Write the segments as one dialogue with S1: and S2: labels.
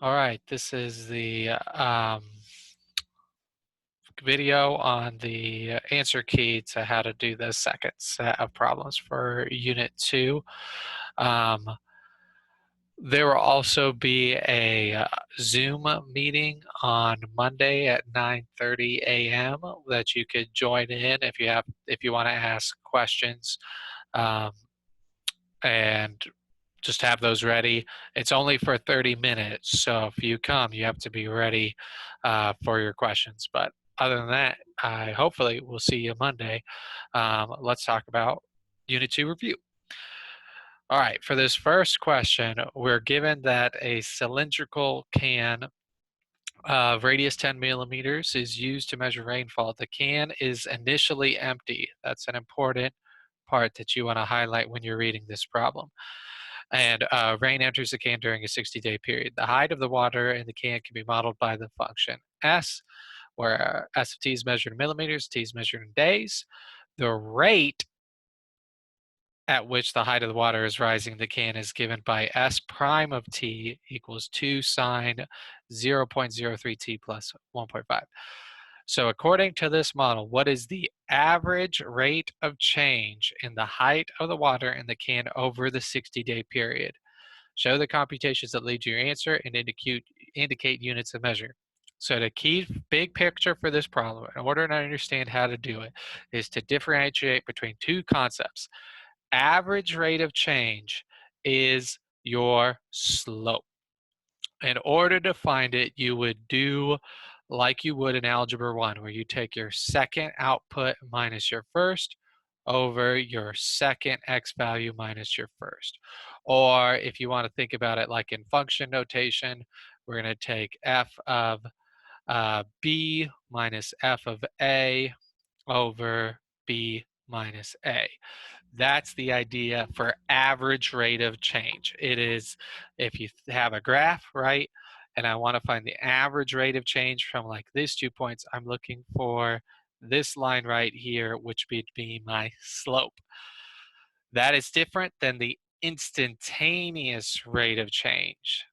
S1: All right, this is the video on the answer key to how to do the second set of problems for Unit 2. There will also be a Zoom meeting on Monday at 9:30 a.m. that you could join in if you want to ask questions um, and just have those ready. It's only for 30 minutes, so if you come, you have to be ready for your questions. But other than that, I hopefully will see you Monday. Let's talk about Unit 2 review. All right, for this first question, we're given that a cylindrical can of radius 10 millimeters is used to measure rainfall. The can is initially empty. That's an important part that you want to highlight when you're reading this problem. And rain enters the can during a 60-day period. The height of the water in the can can be modeled by the function S, where S of t is measured in millimeters, t is measured in days. The rate at which the height of the water is rising in the can is given by S prime of t equals 2 sine 0.03 t plus 1.5. So according to this model, what is the average rate of change in the height of the water in the can over the 60-day period? Show the computations that lead to your answer and indicate units of measure. So the key big picture for this problem, in order to understand how to do it, is to differentiate between two concepts. Average rate of change is your slope. In order to find it, you would do like you would in Algebra 1, where you take your second output minus your first over your second x value minus your first. Or if you want to think about it like in function notation, we're going to take f of b minus f of a over b minus a. That's the idea for average rate of change. It is if you have a graph, right, and I want to find the average rate of change from like these 2 points, I'm looking for this line right here, which would be my slope. That is different than the instantaneous rate of change.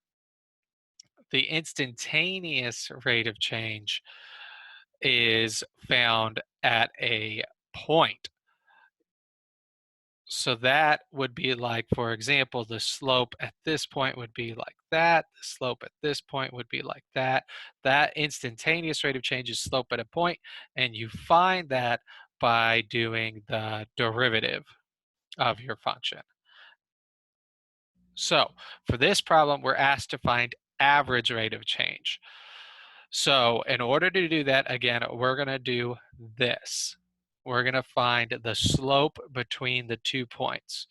S1: The instantaneous rate of change is found at a point. So that would be like, for example, the slope at this point would be like that. The slope at this point would be like that. That instantaneous rate of change is slope at a point, and you find that by doing the derivative of your function. So for this problem, we're asked to find average rate of change. So in order to do that, again, we're going to do this. We're going to find the slope between the 2 points.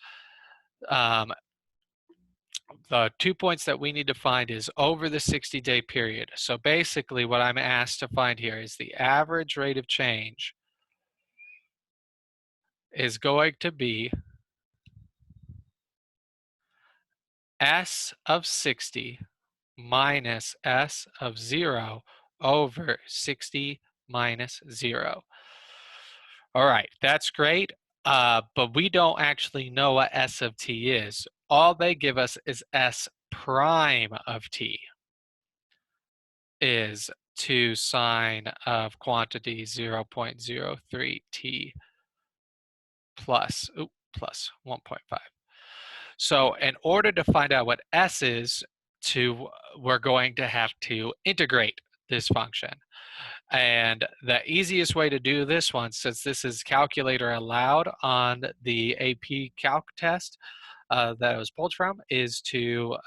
S1: The 2 points that we need to find is over the 60-day period. So basically what I'm asked to find here is the average rate of change is going to be S of 60 minus S of 0 over 60 minus 0. All right, that's great, but we don't actually know what S of t is. All they give us is S prime of t is 2 sine of quantity 0.03 t plus 1.5. So in order to find out what S is, we're going to have to integrate this function. And the easiest way to do this one, since this is calculator allowed on the AP Calc test that it was pulled from, is to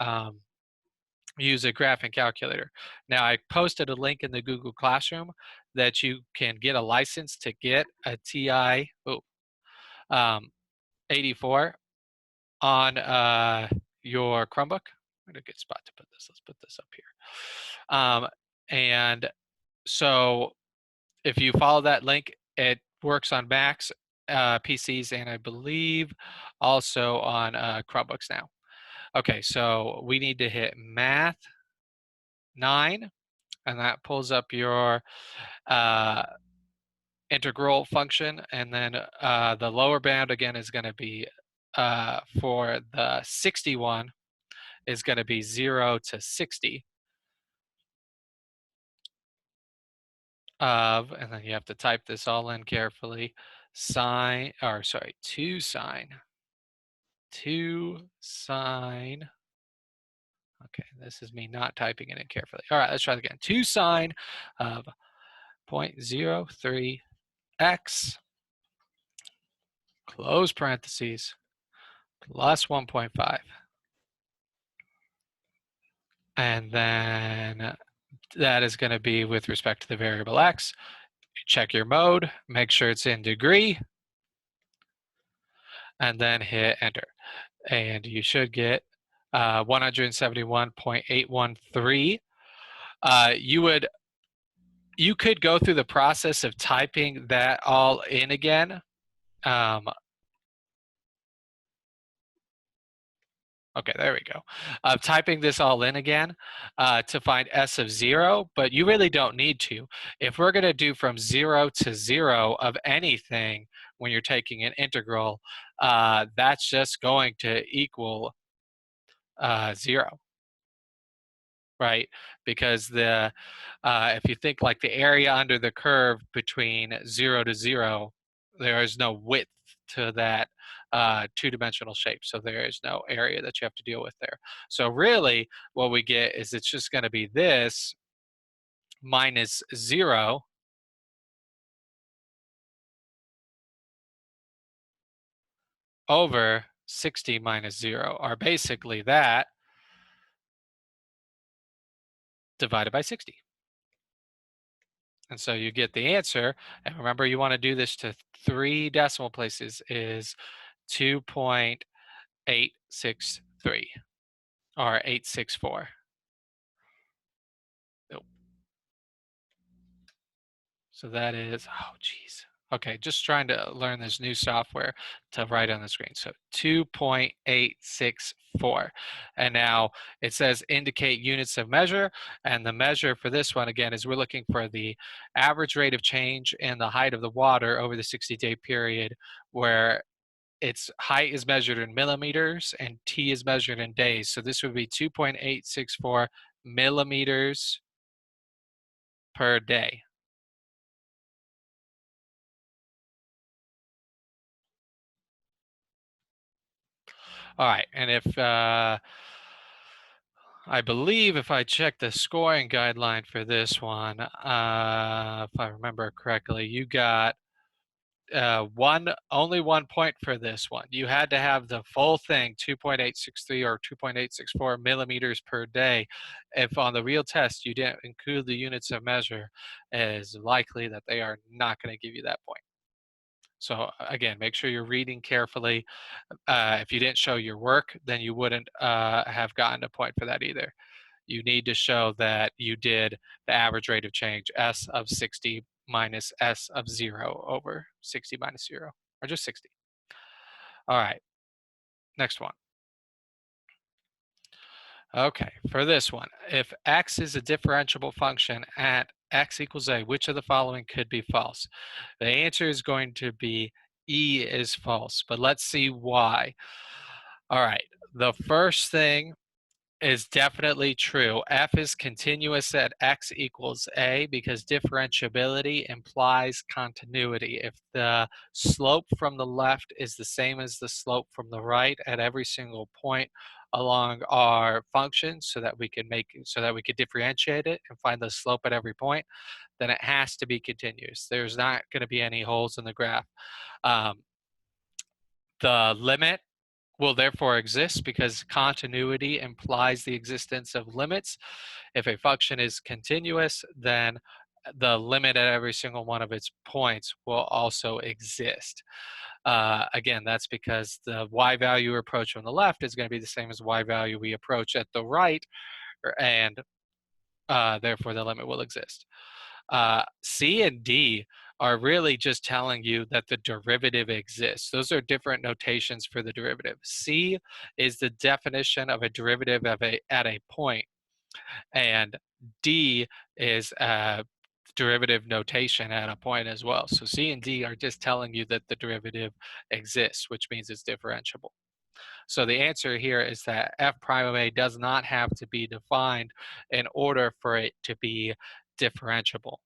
S1: use a graphing calculator. Now, I posted a link in the Google Classroom that you can get a license to get a TI 84 on your Chromebook. What a good spot to put this. Let's put this up here. And so if you follow that link, it works on Macs, PCs, and I believe also on Chromebooks now. Okay, so we need to hit Math 9, and that pulls up your integral function, and then the lower bound again is going to be for the 61 is going to be 0 to 60. of, and then you have to type this all in carefully, 2 sine, okay, this is me not typing it in carefully. All right, let's try it again. 2 sine of 0.03 x, close parentheses, plus 1.5. And then that is going to be with respect to the variable x. Check your mode, make sure it's in degree, and then hit enter. And you should get 171.813. You could go through the process of typing that all in again. Okay, there we go. Typing this all in again to find s of 0, but you really don't need to. If we're going to do from 0 to 0 of anything when you're taking an integral, that's just going to equal 0, right? Because if you think like the area under the curve between 0 to 0, there is no width to that two-dimensional shape. So there is no area that you have to deal with there. So really what we get is it's just going to be this minus 0 over 60 minus 0, are basically that divided by 60. And so you get the answer. And remember, you want to do this to 3 decimal places, is 2.863 or 864. So that is, oh geez. Okay, just trying to learn this new software to write on the screen. So 2.864. And now it says indicate units of measure. And the measure for this one, again, is we're looking for the average rate of change in the height of the water over the 60-day period, where its height is measured in millimeters and t is measured in days. So this would be 2.864 millimeters per day. All right, and if I believe if I check the scoring guideline for this one, if I remember correctly, you got only 1 point for this one. You had to have the full thing, 2.863 or 2.864 millimeters per day. If on the real test you didn't include the units of measure, it is likely that they are not going to give you that point. So again, make sure you're reading carefully. If you didn't show your work, then you wouldn't have gotten a point for that either. You need to show that you did the average rate of change, S of 60 minus S of 0 over 60 minus 0, or just 60. All right, next one. Okay, for this one, if x is a differentiable function at x equals a, which of the following could be false? The answer is going to be E is false, but let's see why. All right, the first thing is definitely true. F is continuous at x equals a because differentiability implies continuity. If the slope from the left is the same as the slope from the right at every single point along our function, so that we could differentiate it and find the slope at every point, then it has to be continuous. There's not going to be any holes in the graph. The limit will therefore exist because continuity implies the existence of limits. If a function is continuous, then the limit at every single one of its points will also exist. Again, that's because the y value approach from the left is going to be the same as y value we approach at the right, and therefore the limit will exist. C and D are really just telling you that the derivative exists. Those are different notations for the derivative. C is the definition of a derivative at a point, and D is a derivative notation at a point as well. So C and D are just telling you that the derivative exists, which means it's differentiable. So the answer here is that f prime of a does not have to be defined in order for it to be differentiable.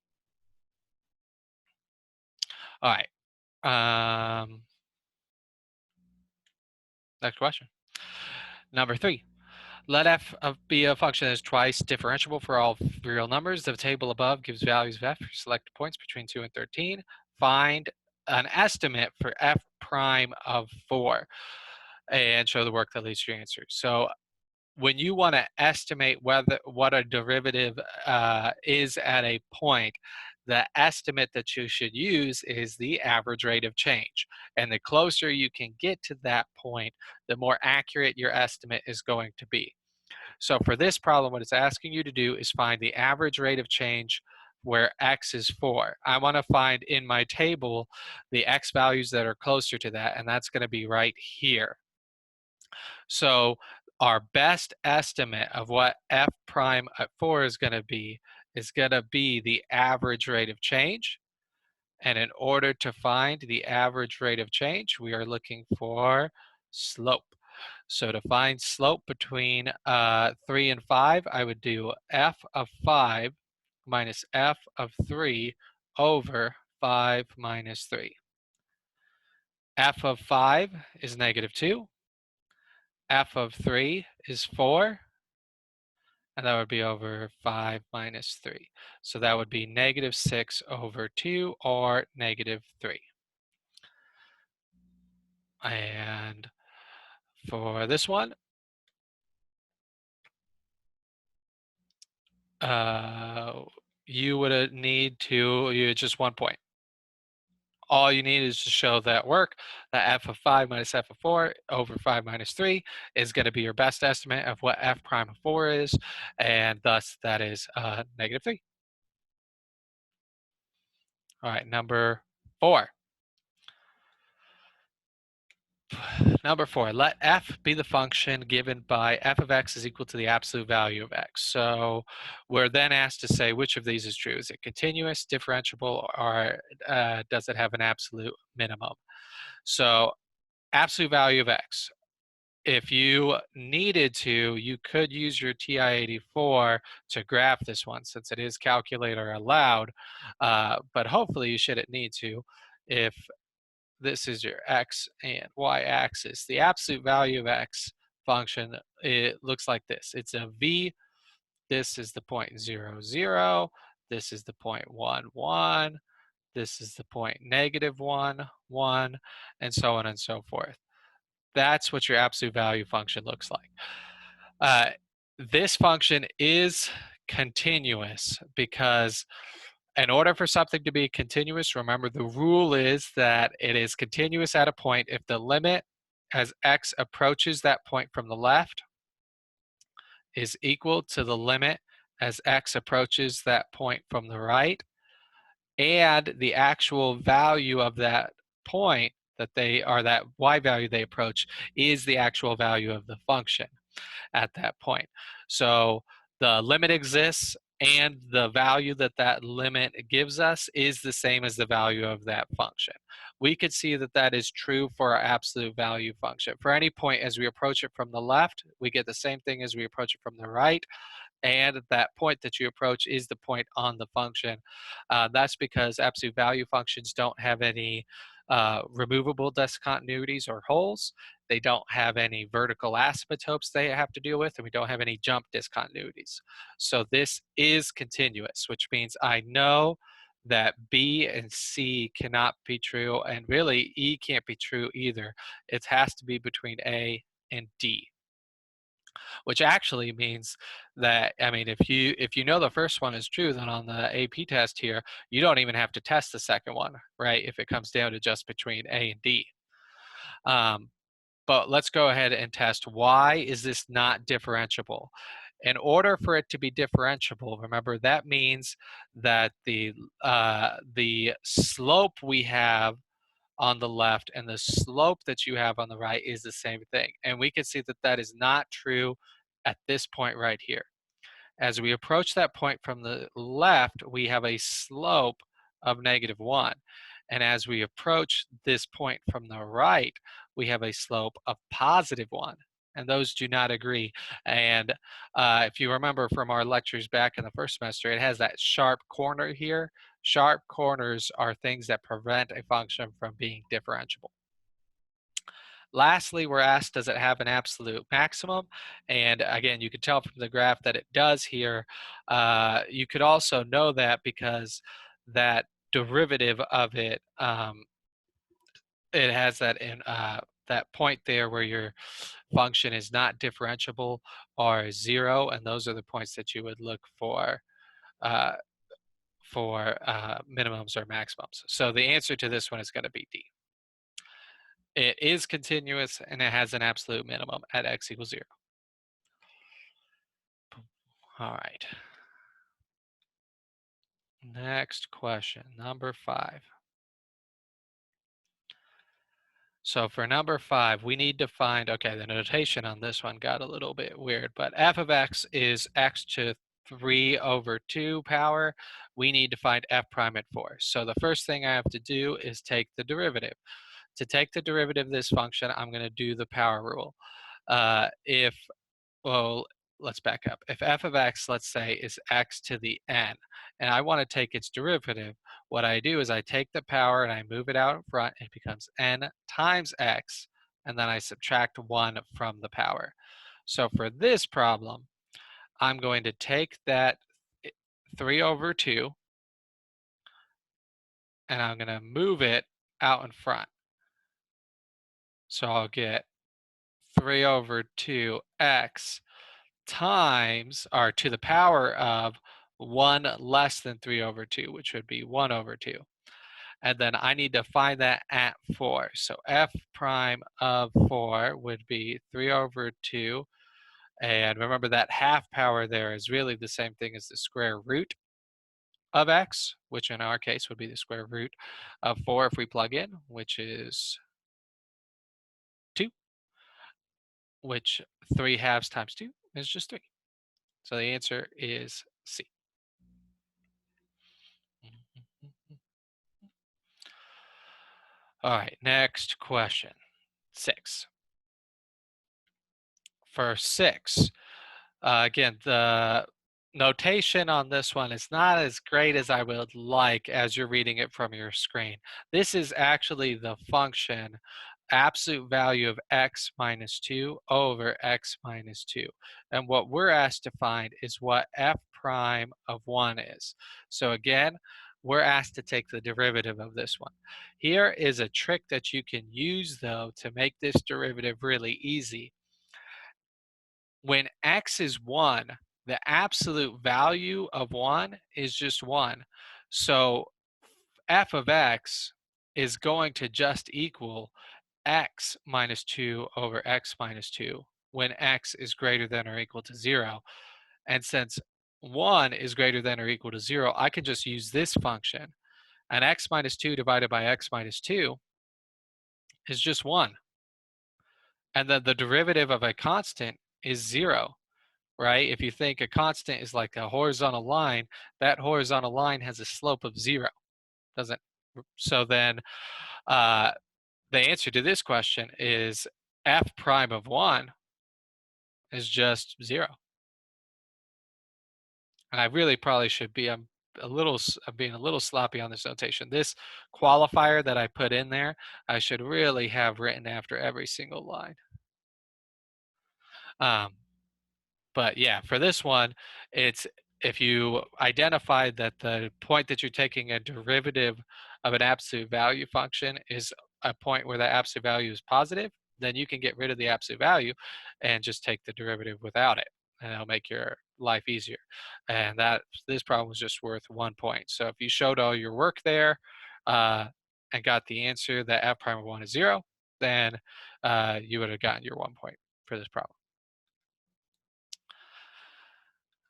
S1: All right. Next question. Number 3. Let f be a function that is twice differentiable for all real numbers. The table above gives values of f for selected points between 2 and 13. Find an estimate for f prime of 4 and show the work that leads to your answer. So when you want to estimate what a derivative is at a point, the estimate that you should use is the average rate of change. And the closer you can get to that point, the more accurate your estimate is going to be. So for this problem, what it's asking you to do is find the average rate of change where x is 4. I want to find in my table the x values that are closer to that, and that's going to be right here. So our best estimate of what f prime at 4 is going to be the average rate of change. And in order to find the average rate of change, we are looking for slope. So to find slope between 3 and 5, I would do f of 5 minus f of 3 over 5 minus 3. F of 5 is negative 2. F of 3 is 4. And that would be over 5 minus 3. So that would be negative 6 over 2 or negative 3. And for this one, you would need to, just 1 point. All you need is to show that work, that f of 5 minus f of 4 over 5 minus 3 is going to be your best estimate of what f prime of 4 is, and thus that is negative 3. All right, number 4. Number 4, let f be the function given by f of x is equal to the absolute value of x. So we're then asked to say which of these is true. Is it continuous, differentiable, or does it have an absolute minimum? So absolute value of x. If you needed to, you could use your TI-84 to graph this one since it is calculator allowed, but hopefully you shouldn't need to. If this is your x and y axis. The absolute value of x function, it looks like this. It's a v. This is the 0.00. This is the 0.11. This is the point -1, 1, and so on and so forth. That's what your absolute value function looks like. This function is continuous because in order for something to be continuous, remember the rule is that it is continuous at a point if the limit as x approaches that point from the left is equal to the limit as x approaches that point from the right, and the actual value of that point that that y value they approach is the actual value of the function at that point. So the limit exists and the value that that limit gives us is the same as the value of that function. We could see that that is true for our absolute value function. For any point as we approach it from the left, we get the same thing as we approach it from the right. And that point that you approach is the point on the function. That's because absolute value functions don't have any removable discontinuities or holes. They don't have any vertical asymptotes they have to deal with, and we don't have any jump discontinuities. So this is continuous, which means I know that B and C cannot be true, and really E can't be true either. It has to be between A and D, which actually means that, I mean, if you know the first one is true, then on the AP test here, you don't even have to test the second one, right? If it comes down to just between A and D. But let's go ahead and test why is this not differentiable. In order for it to be differentiable, remember that means that the slope we have on the left and the slope that you have on the right is the same thing. And we can see that that is not true at this point right here. As we approach that point from the left, we have a slope of -1. And as we approach this point from the right, we have a slope of +1. And those do not agree. And if you remember from our lectures back in the first semester, it has that sharp corner here Sharp corners are things that prevent a function from being differentiable. Lastly, we're asked, does it have an absolute maximum? And again, you can tell from the graph that it does here. You could also know that because that derivative of it, it has that in that point there where your function is not differentiable or 0, and those are the points that you would look uh, for minimums or maximums. So the answer to this one is going to be D. It is continuous and it has an absolute minimum at x equals 0. All right. Next question, number 5. So for number 5, we need to find, okay, the notation on this one got a little bit weird, but f of x is x to 3 over 2 power. We need to find f prime at 4. So the first thing I have to do is take the derivative. To take the derivative of this function, I'm going to do the power rule. Well, let's back up. If f of x, let's say, is x to the n, and I want to take its derivative, what I do is I take the power and I move it out in front. It becomes n times x, and then I subtract 1 from the power. So for this problem, I'm going to take that 3 over 2, and I'm going to move it out in front. So I'll get 3 over 2x times, or to the power of 1 less than 3 over 2, which would be 1 over 2. And then I need to find that at 4. So f prime of 4 would be 3 over 2. And remember that half power there is really the same thing as the square root of x, which in our case would be the square root of 4 if we plug in, which is 2, which 3 halves times 2 is just 3. So the answer is C. All right, next question, 6. For 6, again, the notation on this one is not as great as I would like as you're reading it from your screen. This is actually the function absolute value of x minus 2 over x minus 2. And what we're asked to find is what f prime of 1 is. So again, we're asked to take the derivative of this one. Here is a trick that you can use, though, to make this derivative really easy. When x is 1, the absolute value of 1 is just 1. So f of x is going to just equal x minus 2 over x minus 2 when x is greater than or equal to 0. And since 1 is greater than or equal to 0, I can just use this function. And x minus 2 divided by x minus 2 is just 1. And then the derivative of a constant is 0, right? If you think a constant is like a horizontal line, that horizontal line has a slope of 0. Doesn't so then the answer to this question is f prime of 1 is just 0. And I really probably should be I'm being a little sloppy on this notation. This qualifier that I put in there, I should really have written after every single line. But yeah, for this one, it's if you identify that the point that you're taking a derivative of an absolute value function is a point where the absolute value is positive, then you can get rid of the absolute value and just take the derivative without it, and it'll make your life easier. And that this problem was just worth 1 point. So if you showed all your work there uh, and got the answer that f prime of 1 is 0, then you would have gotten your 1 point for this problem.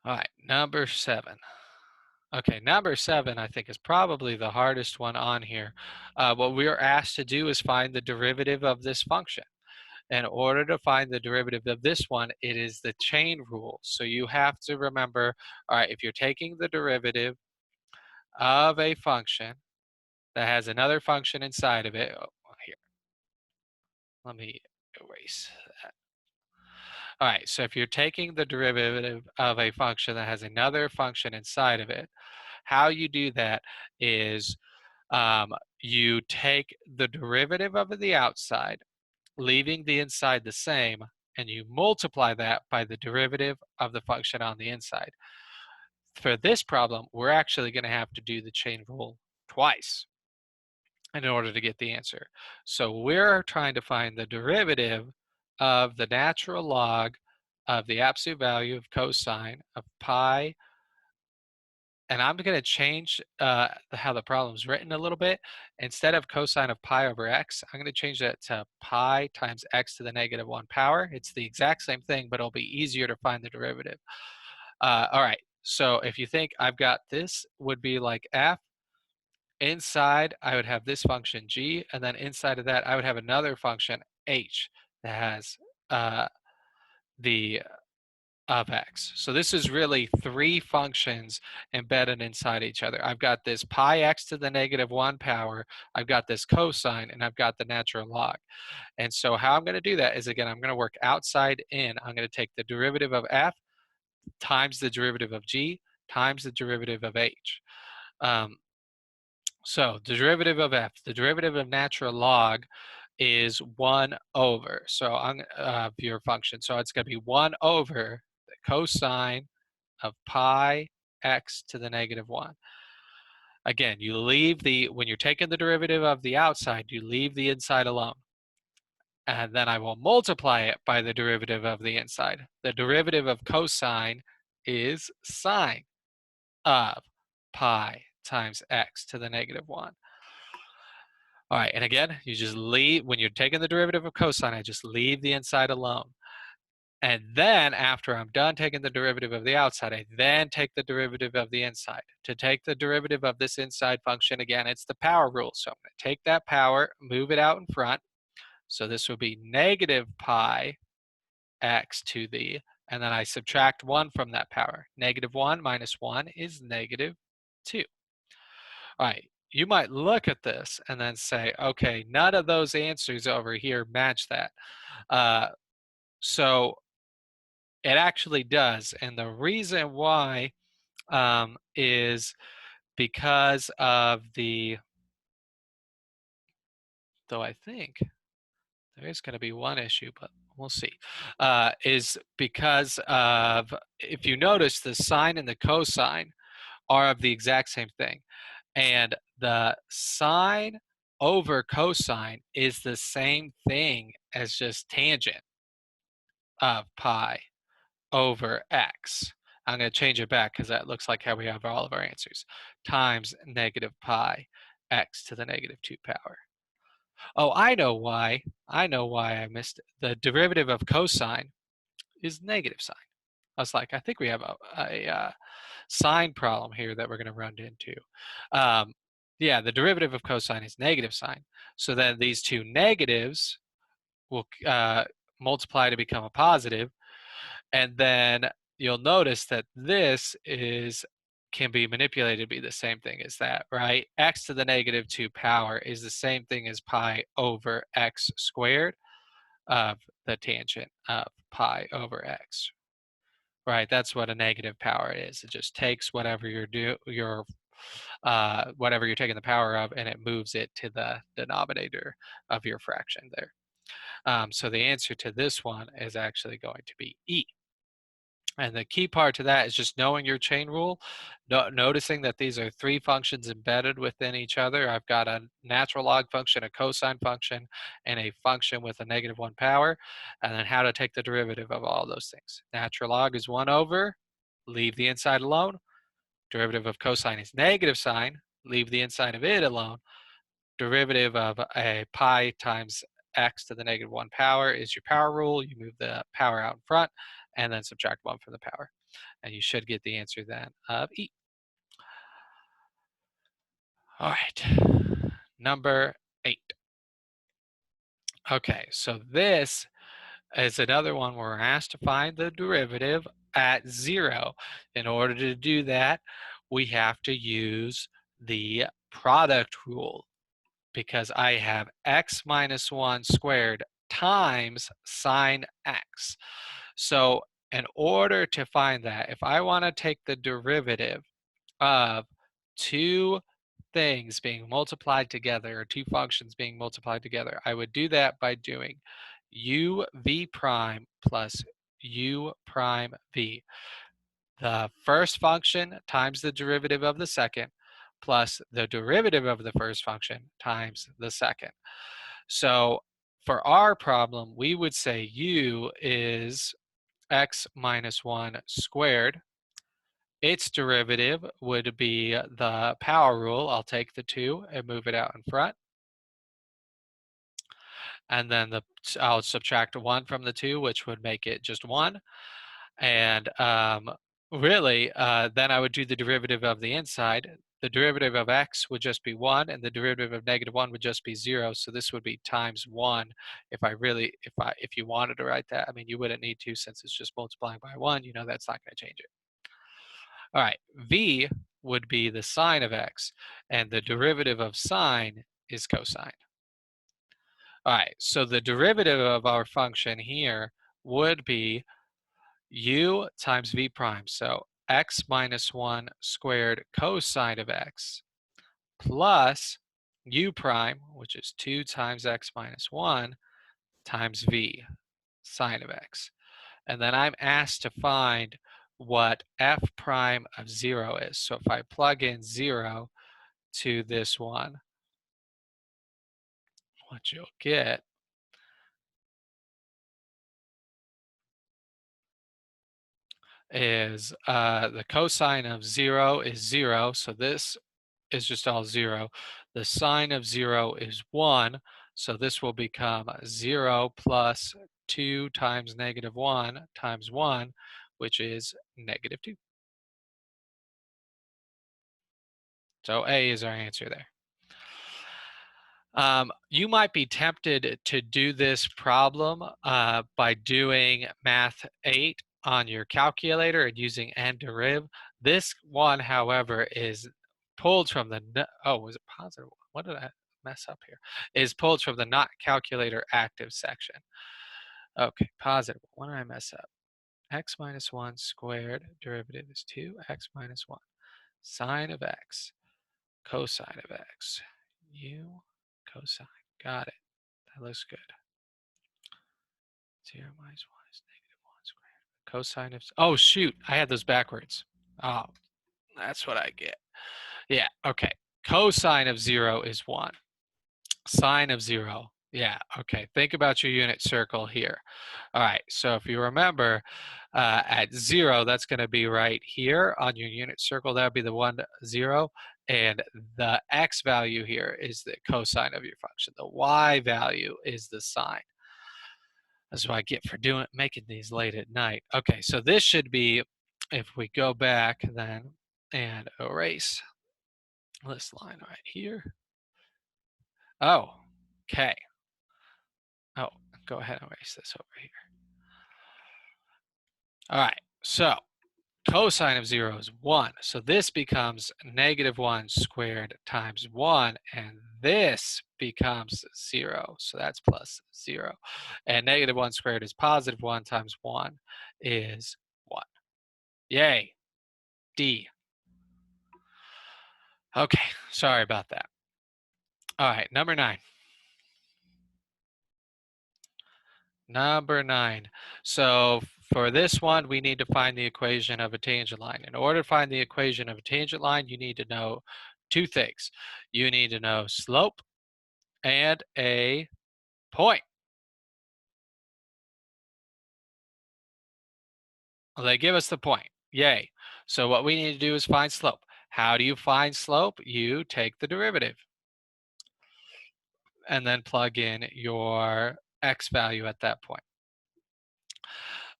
S1: All right, number 7. Okay, number 7 I think is probably the hardest one on here. What we are asked to do is find the derivative of this function. In order to find the derivative of this one, it is the chain rule. So you have to remember, all right, if you're taking the derivative of a function that has another function inside of it, here, let me erase that. All right, so if you're taking the derivative of a function that has another function inside of it, how you do that is you take the derivative of the outside, leaving the inside the same, and you multiply that by the derivative of the function on the inside. For this problem, we're actually going to have to do the chain rule twice in order to get the answer. So we're trying to find the derivative of the natural log of the absolute value of cosine of pi, and I'm going to change how the problem's written a little bit. Instead of cosine of pi over x, I'm going to change that to pi times x to the negative 1 power. It's the exact same thing, but it'll be easier to find the derivative. All right, so if you think I've got this would be like f, inside I would have this function g, and then inside of that I would have another function h that has the of x. So this is really three functions embedded inside each other. I've got this pi x to the negative 1 power, I've got this cosine, and I've got the natural log. And so how I'm going to do that is, again, I'm going to work outside in. I'm going to take the derivative of f times the derivative of g times the derivative of h. So the derivative of f, the derivative of natural log is 1 over. So of your function. So it's going to be 1 over the cosine of pi x to the negative 1. Again, you leave when you're taking the derivative of the outside, you leave the inside alone. And then I will multiply it by the derivative of the inside. The derivative of cosine is sine of pi times x to the negative 1. All right, and again, you just leave, when you're taking the derivative of cosine, I just leave the inside alone. And then after I'm done taking the derivative of the outside, I then take the derivative of the inside. To take the derivative of this inside function, again, it's the power rule. So I'm going to take that power, move it out in front. So this would be negative pi x to the, and then I subtract 1 from that power. Negative 1 minus 1 is negative 2. All right, you might look at this and then say, okay, none of those answers over here match that. So it actually does. And the reason why is because of though I think there is going to be one issue, but we'll see, is because of, if you notice, the sine and the cosine are of the exact same thing. And the sine over cosine is the same thing as just tangent of pi over x. I'm going to change it back because that looks like how we have all of our answers. Times negative pi x to the negative 2 power. Oh, I know why. I know why I missed it. The derivative of cosine is negative sine. I was like, I think we have a sine problem here that we're going to run into. Yeah, the derivative of cosine is negative sine. So then these two negatives will multiply to become a positive. And then you'll notice that this can be manipulated to be the same thing as that, right? X to the negative 2 power is the same thing as pi over x squared of the tangent of pi over x. Right, that's what a negative power is. It just takes whatever whatever you're taking the power of, and it moves it to the denominator of your fraction there. So the answer to this one is actually going to be E. And the key part to that is just knowing your chain rule, noticing that these are three functions embedded within each other. I've got a natural log function, a cosine function, and a function with a negative 1 power, and then how to take the derivative of all those things. Natural log is 1 over, leave the inside alone. Derivative of cosine is negative sine, leave the inside of it alone. Derivative of a pi times x to the negative 1 power is your power rule. You move the power out in front and then subtract 1 from the power. And you should get the answer then of E. All right, number 8. Okay, so this is another one where we're asked to find the derivative at 0. In order to do that, we have to use the product rule, because I have x minus 1 squared times sine x. So in order to find that, if I want to take the derivative of two things being multiplied together, or two functions being multiplied together, I would do that by doing u v prime plus u prime v. The first function times the derivative of the second plus the derivative of the first function times the second. So for our problem, we would say u is x minus 1 squared. Its derivative would be the power rule. I'll take the 2 and move it out in front. And then I'll subtract 1 from the 2, which would make it just 1. And really, then I would do the derivative of the inside. The derivative of x would just be 1, and the derivative of negative 1 would just be 0. So this would be times 1. If you wanted to write that, I mean, you wouldn't need to, since it's just multiplying by 1. You know that's not going to change it. All right, v would be the sine of x, and the derivative of sine is cosine. All right, so the derivative of our function here would be u times v prime. So x minus 1 squared cosine of x plus u prime, which is 2 times x minus 1 times v sine of x. And then I'm asked to find what f prime of 0 is. So if I plug in 0 to this one, what you'll get is the cosine of 0 is 0. So this is just all 0. The sine of 0 is 1. So this will become 0 plus 2 times negative 1 times 1, which is negative 2. So A is our answer there. You might be tempted to do this problem by doing Math 8 on your calculator and using n-deriv. This one, however, is pulled from the, was it positive? What did I mess up here? Is pulled from the not calculator active section. Okay, positive. What did I mess up? X minus 1 squared derivative is 2x minus 1. Sine of x, cosine of x, u cosine. Got it. That looks good. 0 minus 1 is negative 1 squared. Cosine of, oh shoot, I had those backwards. Oh, that's what I get. Yeah, okay. Cosine of 0 is 1. Sine of 0. Yeah, okay. Think about your unit circle here. All right, so if you remember, at 0, that's going to be right here on your unit circle. That would be the 1, 0. And the x value here is the cosine of your function. The y value is the sine. That's what I get for making these late at night. Okay, so this should be, if we go back then and erase this line right here. Oh, okay. Oh, go ahead and erase this over here. All right, so cosine of 0 is 1. So this becomes negative 1 squared times 1, and this becomes 0. So that's plus 0. And negative 1 squared is positive 1 times 1 is 1. Yay, D. Okay, sorry about that. All right, number 9. Number 9. So for this one, we need to find the equation of a tangent line. In order to find the equation of a tangent line, you need to know two things. You need to know slope and a point. Well, they give us the point. Yay. So what we need to do is find slope. How do you find slope? You take the derivative and then plug in your x value at that point.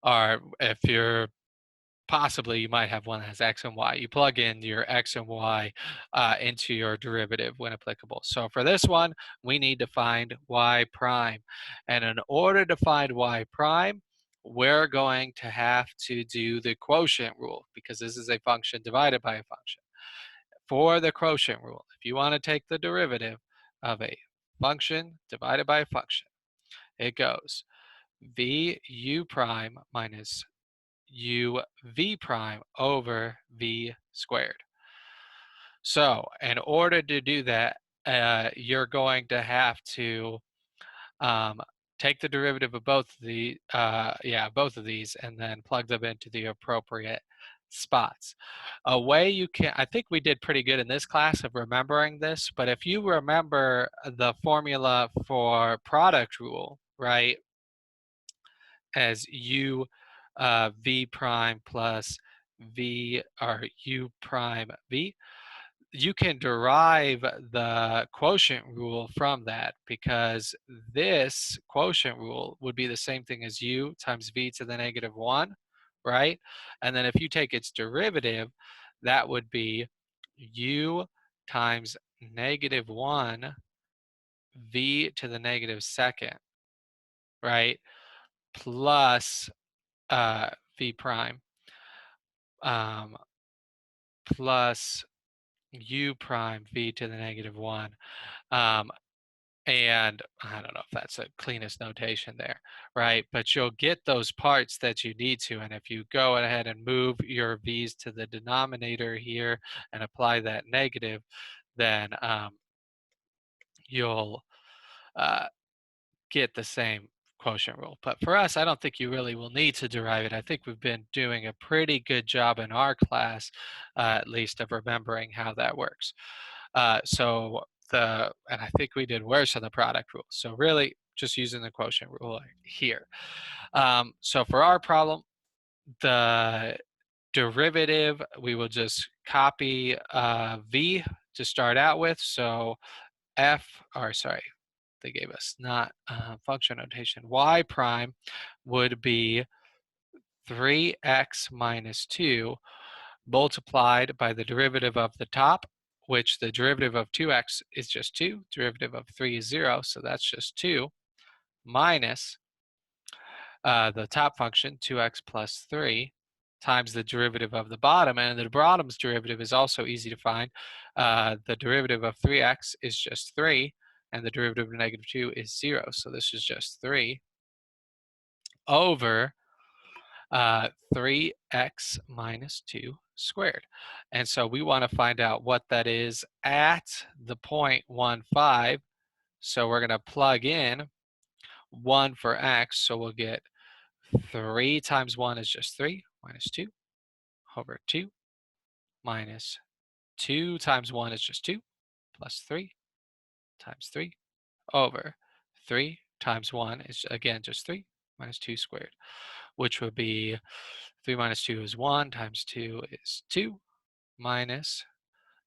S1: Or if you're possibly, you might have one that has x and y. You plug in your x and y into your derivative when applicable. So for this one, we need to find y prime. And in order to find y prime, we're going to have to do the quotient rule, because this is a function divided by a function. For the quotient rule, if you want to take the derivative of a function divided by a function, it goes v u prime minus u v prime over v squared. So in order to do that, you're going to have to um, take the derivative of both of both of these, and then plug them into the appropriate spots. A way you can, I think we did pretty good in this class of remembering this, but if you remember the formula for product rule, right, as u v prime plus v or u prime v, you can derive the quotient rule from that, because this quotient rule would be the same thing as u times v to the negative 1, right? And then if you take its derivative, that would be u times negative 1 v to the negative second, right? Plus v prime um, plus u prime v to the negative 1. And I don't know if that's the cleanest notation there, right? But you'll get those parts that you need to. And if you go ahead and move your v's to the denominator here and apply that negative, then you'll uh, get the same quotient rule. But for us, I don't think you really will need to derive it. I think we've been doing a pretty good job in our class, at least, of remembering how that works. And I think we did worse on the product rule. So really just using the quotient rule here. So for our problem, the derivative, we will just copy v to start out with. So they gave us not function notation. Y prime would be 3x minus 2 multiplied by the derivative of the top, which the derivative of 2x is just 2, derivative of 3 is 0, so that's just 2, minus the top function, 2x plus 3, times the derivative of the bottom, and the bottom's derivative is also easy to find. The derivative of 3x is just 3, and the derivative of negative 2 is 0, so this is just 3 over 3x minus 2 squared. And so we want to find out what that is at the point 1, 5. So we're going to plug in 1 for x. So we'll get 3 times 1 is just 3 minus 2 over 2 minus 2 times 1 is just 2 plus 3 times 3 over 3 times 1 is again just 3 minus 2 squared, which would be 3 minus 2 is 1 times 2 is 2 minus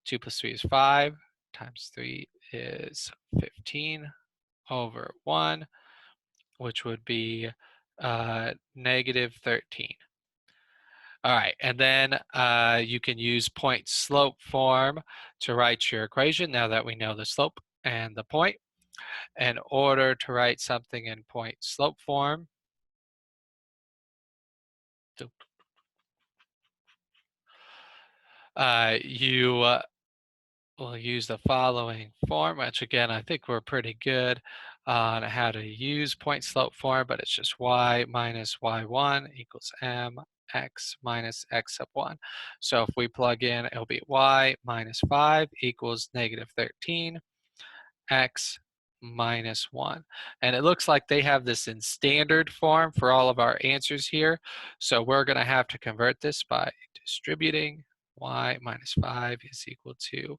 S1: 2 plus 3 is 5 times 3 is 15 over 1, which would be negative 13. All right, and then you can use point slope form to write your equation now that we know the slope and the point. In order to write something in point slope form, you will use the following form, which again, I think we're pretty good on how to use point slope form, but it's just y minus y1 equals mx minus x sub 1. So if we plug in, it'll be y minus 5 equals negative 13, x minus 1. And it looks like they have this in standard form for all of our answers here. So we're going to have to convert this by distributing. Y minus 5 is equal to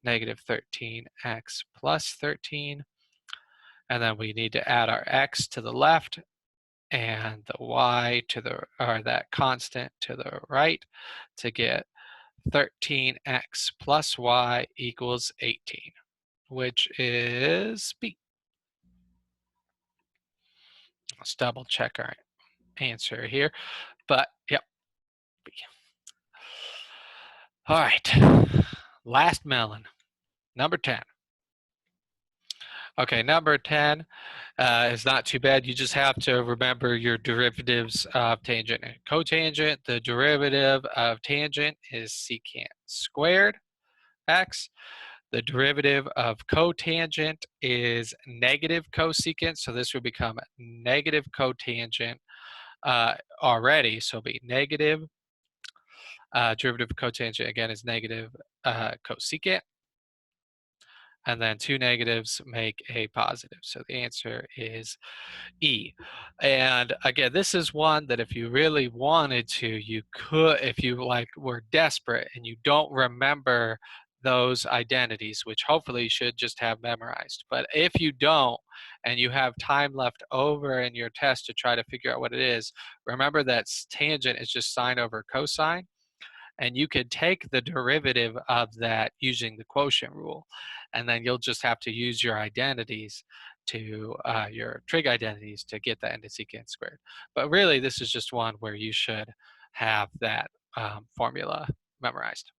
S1: negative 13x plus 13. And then we need to add our x to the left and the y to the, or that constant to the right to get 13x plus y equals 18, which is B. Let's double check our answer here, but yep, B. All right, last melon, number 10. Okay, number 10 is not too bad. You just have to remember your derivatives of tangent and cotangent. The derivative of tangent is secant squared x. The derivative of cotangent is negative cosecant, so this would become negative cotangent already, so it'll be negative Derivative of cotangent, again, is negative cosecant. And then two negatives make a positive. So the answer is E. And again, this is one that if you really wanted to, you could, if you like were desperate and you don't remember those identities, which hopefully you should just have memorized. But if you don't and you have time left over in your test to try to figure out what it is, remember that tangent is just sine over cosine. And you could take the derivative of that using the quotient rule, and then you'll just have to use your identities to your trig identities to get the end of secant squared. But really, this is just one where you should have that formula memorized.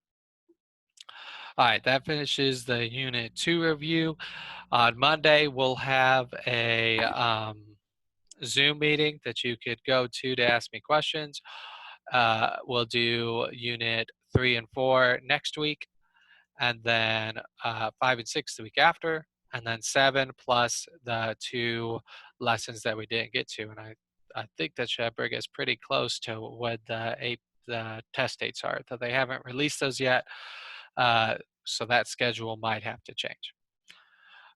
S1: All right, that finishes the Unit 2 review. On Monday, we'll have a Zoom meeting that you could go to ask me questions. We'll do Unit 3 and 4 next week, and then 5 and 6 the week after, and then 7 plus the 2 lessons that we didn't get to. And I think that should bring us pretty close to what the test dates are, though they haven't released those yet. So that schedule might have to change.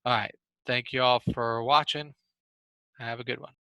S1: All right. Thank you all for watching. Have a good one.